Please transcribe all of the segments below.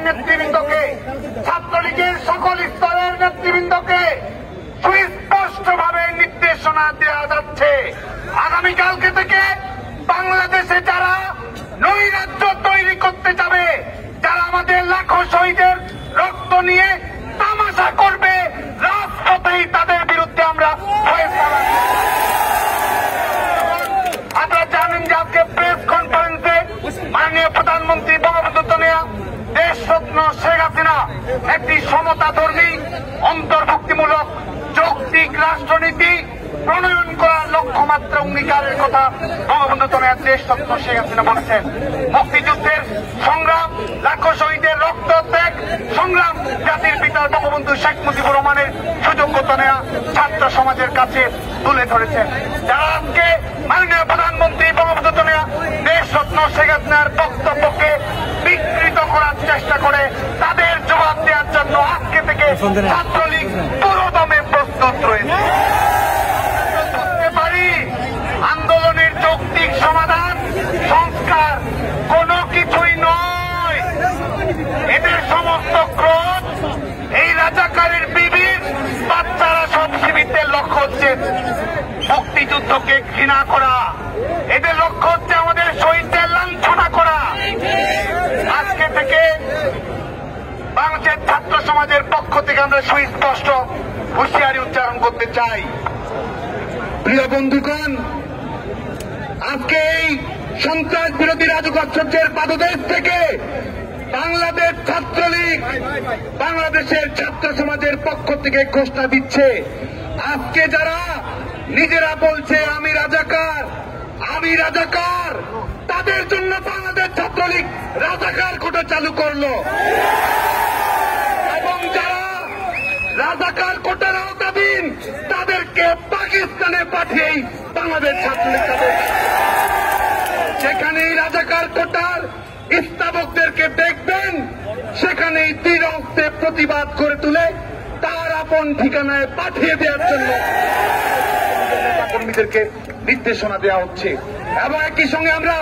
নেতৃবৃন্দকে, ছাত্রলীগের সকল স্তরের নেতৃবৃন্দকে সুস্পষ্টভাবে নির্দেশনা দেওয়া যাচ্ছে, আগামীকালকে থেকে বাংলাদেশে যারা নৈরাজ্য তৈরি করতে যাবে, যারা আমাদের লাখো শহীদের রক্ত নিয়ে তামাশা করবে, রাজপথেই তাদের বিরুদ্ধে আমরা ফয়সালা দিব। আপনারা জানেন যে আজকে প্রেস কনফারেন্সে মাননীয় প্রধানমন্ত্রী বঙ্গবন্ধু কন্যা দেশরত্ন শেখ হাসিনা একটি সমতাধর্মী অন্তর্ভুক্তিমূলক যৌক্তিক রাষ্ট্রনীতি প্রণয়ন করার লক্ষ্যমাত্রা অঙ্গীকারের কথা বঙ্গবন্ধু কন্যা দেশরত্ন শেখ হাসিনা বলেছেন। মুক্তিযুদ্ধের সংগ্রাম, লাখো শহীদের রক্ত ত্যাগ সংগ্রাম জাতির পিতা বঙ্গবন্ধু শেখ মুজিবুর রহমানের সুযোগ্যতা নেওয়া ছাত্র সমাজের কাছে তুলে ধরেছেন। যারা আজকে মাননীয় প্রধানমন্ত্রী বঙ্গবন্ধু কন্যা দেশরত্ন শেখ হাসিনার বক্তব্যকে বিকৃত করার চেষ্টা করে, তাদের জবাব দেওয়ার জন্য আজকে থেকে ছাত্রলীগ পুরোদমে প্রস্তুত রয়েছে। আন্দোলনের যৌক্তিক সমাধান সংস্কার কোনো কিছুই নয়। এদের সমস্ত ক্রোধ এই রাজাকারের বিবির বাচ্চারা সব শিবিরদের লক্ষ্য হচ্ছে মুক্তিযুদ্ধকে ঘৃণা করা, এদের লক্ষ্য হচ্ছে আমাদের শহীদদের লাঞ্ছনা করা। আজকে থেকে বাংলাদেশের ছাত্র সমাজের পক্ষ থেকে আমরা সুস্পষ্ট হুঁশিয়ারি উচ্চারণ করতে চাই। প্রিয় বন্ধুগণ, আজকে এই সন্ত্রাস বিরোধী রাজুকাশ্চর্যের পাদদেশ থেকে বাংলাদেশ ছাত্রলীগ বাংলাদেশের ছাত্র সমাজের পক্ষ থেকে ঘোষণা দিচ্ছে, আজকে যারা নিজেরা বলছে আমি রাজাকার, আমি রাজাকার, তাদের জন্য বাংলাদেশ ছাত্রলীগ রাজাকার কোটা চালু করলো। এবং যারা রাজাকার কোটার আওতাধীন তাদেরকে পাকিস্তানে পাঠিয়েই বাংলাদেশ ছাত্রলীগ সেখানেই রাজাকার কোটার স্থাপকদেরকে দেখবেন, সেখানেই দৃঢ় হস্তে প্রতিবাদ করে তুলে তার আপন ঠিকানায় পাঠিয়ে দেওয়ার জন্য কর্মীদেরকে নির্দেশনা দেওয়া হচ্ছে। এবং একই সঙ্গে আমরা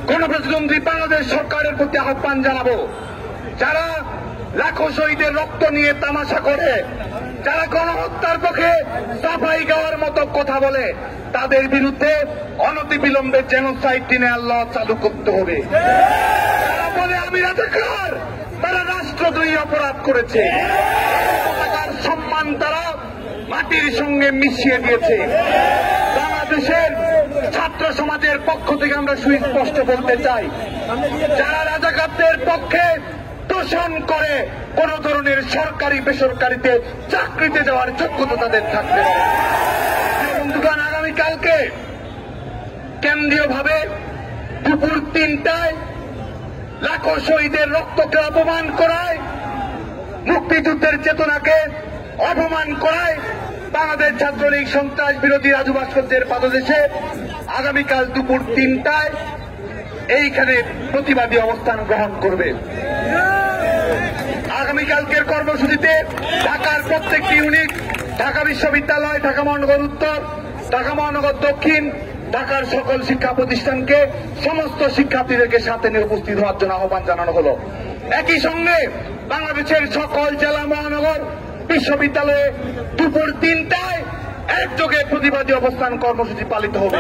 গণপ্রজাতন্ত্রী বাংলাদেশ সরকারের প্রতি আহ্বান জানাবো, যারা লাখো শহীদের রক্ত নিয়ে তামাশা করে, যারা গণহত্যার পক্ষে সাফাই গাওয়ার মতো কথা বলে, তাদের বিরুদ্ধে অনতিবিলম্বে জেনোসাইড দিনের ল চালু করতে হবে। যারা বলে আমি রাজাকার, তারা রাষ্ট্রদ্রোহী অপরাধ করেছে, পতাকার সম্মান তারা মাটির সঙ্গে মিশিয়ে দিয়েছে। বাংলাদেশের ছাত্র সমাজের পক্ষ থেকে আমরা সুস্পষ্ট বলতে চাই, যারা রাজাকারদের পক্ষে তোষণ করে, কোন ধরনের সরকারি বেসরকারিতে চাকরিতে যাওয়ার যোগ্যতা তাদের থাকবে না। বন্ধুগণ, আগামীকালকে কেন্দ্রীয়ভাবে দুপুর 3টায় লাখো শহীদের রক্তকে অপমান করায়, মুক্তিযুদ্ধের চেতনাকে অপমান করায় বাংলাদেশ ছাত্রলীগ সন্ত্রাস বিরোধী রাজু ভাস্কর্যের পাদদেশে আগামীকাল দুপুর 3টায় এইখানে প্রতিবাদী অবস্থান গ্রহণ করবে। আগামীকালকের কর্মসূচিতে ঢাকার প্রত্যেকটি ইউনিট, ঢাকা বিশ্ববিদ্যালয়, ঢাকা মহানগর উত্তর, ঢাকা মহানগর দক্ষিণ, ঢাকার সকল শিক্ষা প্রতিষ্ঠানকে সমস্ত শিক্ষার্থীদেরকে সাথে নিয়ে উপস্থিত হওয়ার জন্য আহ্বান জানানো হলো। একই সঙ্গে বাংলাদেশের সকল জেলা মহানগর বিশ্ববিদ্যালয়ে দুপুর 3টায় একযোগে প্রতিবাদী অবস্থান কর্মসূচি পালিত হবে।